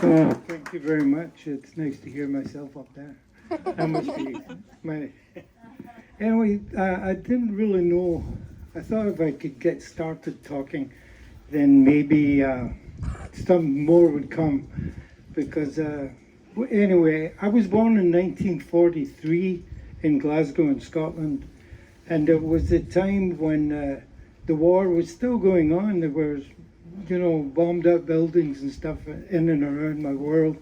Oh, thank you very much. It's nice to hear myself up there. I must be my. Anyway, I didn't really know. I thought if I could get started talking, then maybe some more would come. Because anyway, I was born in 1943 in Glasgow in Scotland, and it was the time when the war was still going on. There was, bombed up buildings and stuff in and around my world.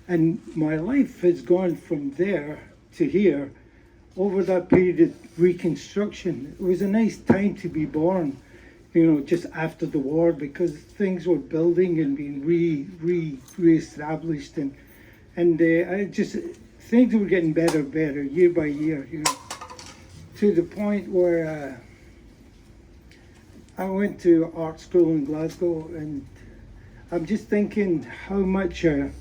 And my life has gone from there to here over that period of reconstruction. It was a nice time to be born, just after the war, because things were building and being re-established, and I just things were getting better and better year by year, to the point where I went to art school in Glasgow, and I'm just thinking how much the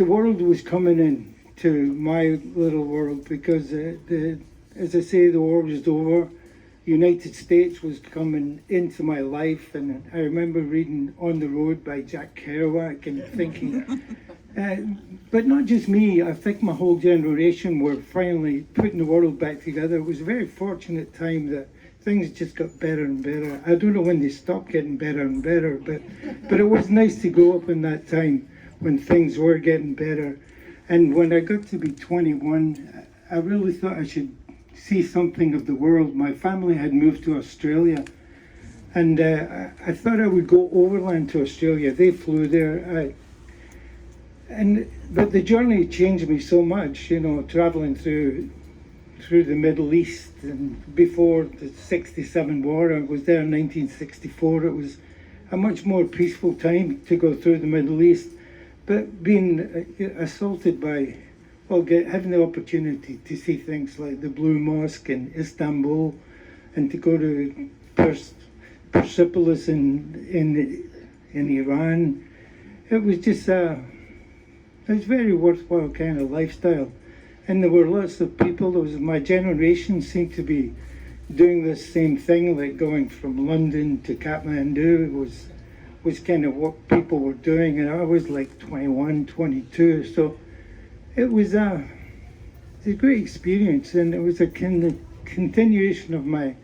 world was coming in to my little world, because as I say, the war was over. United States was coming into my life, and I remember reading On the Road by Jack Kerouac and thinking, but not just me, I think my whole generation were finally putting the world back together. It was a very fortunate time that things just got better and better. I don't know when they stopped getting better and better, but it was nice to grow up in that time when things were getting better. And when I got to be 21, I really thought I should see something of the world. My family had moved to Australia, and I thought I would go overland to Australia. They flew there, but the journey changed me so much. Traveling through the Middle East, and before the '67 war, I was there in 1964. It was a much more peaceful time to go through the Middle East, but being assaulted by having the opportunity to see things like the Blue Mosque in Istanbul, and to go to Persepolis in Iran, it was just it was a very worthwhile kind of lifestyle. And there were lots of people. My generation seemed to be doing this same thing, like going from London to Kathmandu was kind of what people were doing, and I was like 21, 22, so it was a great experience, and it was a continuation of my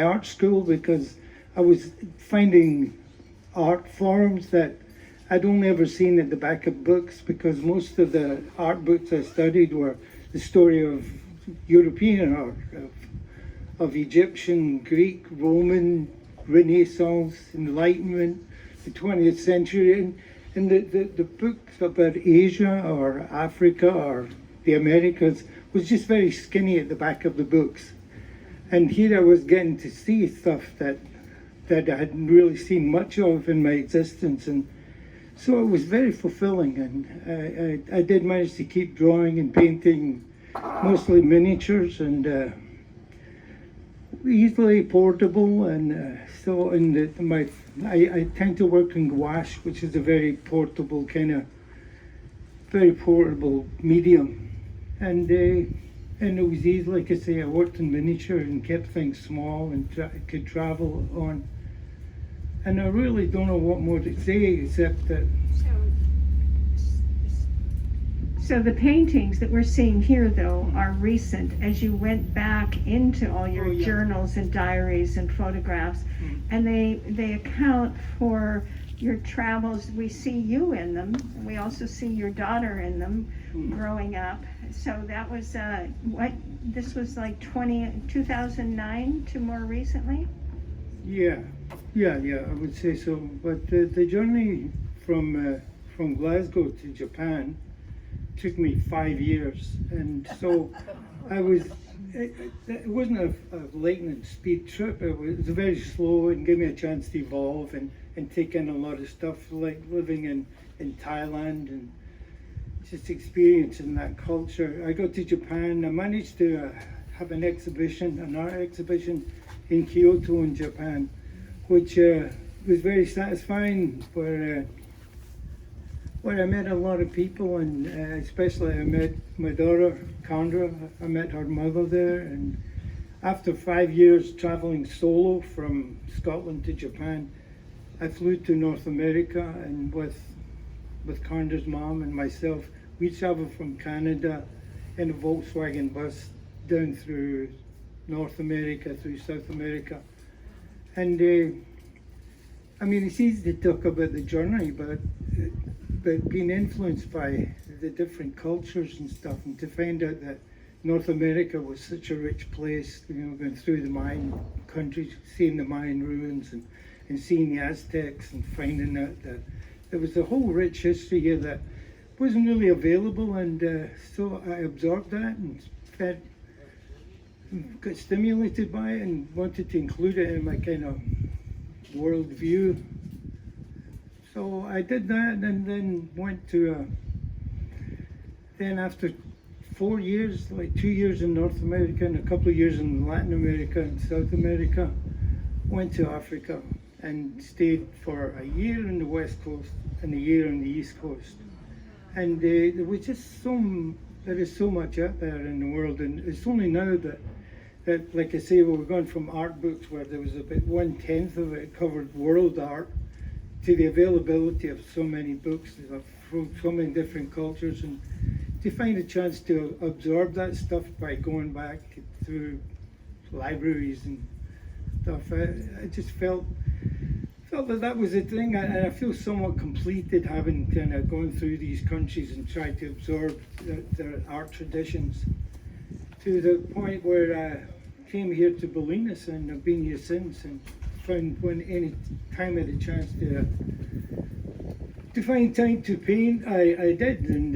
art school, because I was finding art forms that I'd only ever seen at the back of books, because most of the art books I studied were the story of European art, of Egyptian, Greek, Roman, Renaissance, Enlightenment, the 20th century, and the books about Asia or Africa or the Americas was just very skinny at the back of the books. And here I was getting to see stuff that I hadn't really seen much of in my existence, and so it was very fulfilling. And I did manage to keep drawing and painting, mostly miniatures, and easily portable, and I tend to work in gouache, which is a very portable medium, and it was easy. Like I say, I worked in miniature and kept things small and could travel on. And I really don't know what more to say except that. So the paintings that we're seeing here, though, are recent. As you went back into all your journals and diaries and photographs, and they account for your travels. We see you in them. We also see your daughter in them growing up. So that was this was like 2009 to more recently? Yeah, I would say so. But the journey from Glasgow to Japan took me 5 years, and so it wasn't a lightning speed trip. It was very slow and gave me a chance to evolve and take in a lot of stuff, like living in Thailand and just experiencing that culture. I got to Japan. I managed to have an art exhibition in Kyoto in Japan, which was very satisfying, where I met a lot of people, and especially I met my daughter, Condra. I met her mother there, and after 5 years traveling solo from Scotland to Japan, I flew to North America, and with Connor's mom and myself, we traveled from Canada in a Volkswagen bus down through North America, through South America. And I mean, it's easy to talk about the journey, but being influenced by the different cultures and stuff, and to find out that North America was such a rich place, you know, going through the Mayan countries, seeing the Mayan ruins, and seeing the Aztecs, and finding out that there was a whole rich history here that wasn't really available. And so I absorbed that and got stimulated by it and wanted to include it in my kind of world view. So I did that, and then went to then after 4 years, like 2 years in North America and a couple of years in Latin America and South America, went to Africa and stayed for a year on the West Coast and a year on the East Coast. And there was just there is so much out there in the world, and it's only now that like I say, we're going from art books where there was about 1/10 of it covered world art, to the availability of so many books from so many different cultures, and to find a chance to absorb that stuff by going back through libraries and stuff. I just felt that was the thing, and I feel somewhat completed having kind of gone through these countries and tried to absorb their art traditions, to the point where I came here to Bolinas, and I've been here since, and found when any time I had a chance to find time to paint, I did. And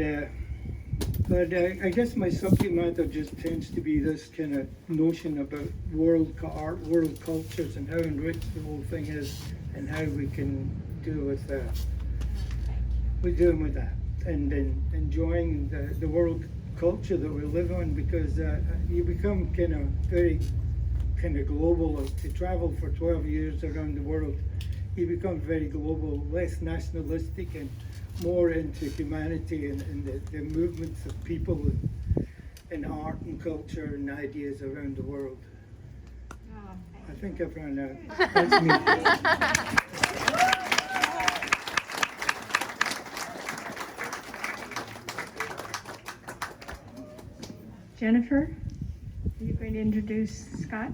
but I guess my subject matter just tends to be this kind of notion about world art, world cultures, and how enriched the whole thing is, and how we can deal with that. We're doing with that, and then enjoying the world culture that we live on, because you become kind of very kind of global. To travel for 12 years around the world, you become very global, less nationalistic, and more into humanity and the movements of people in art and culture and ideas around the world. I think I've run out. That's me. Jennifer, are you going to introduce Scott?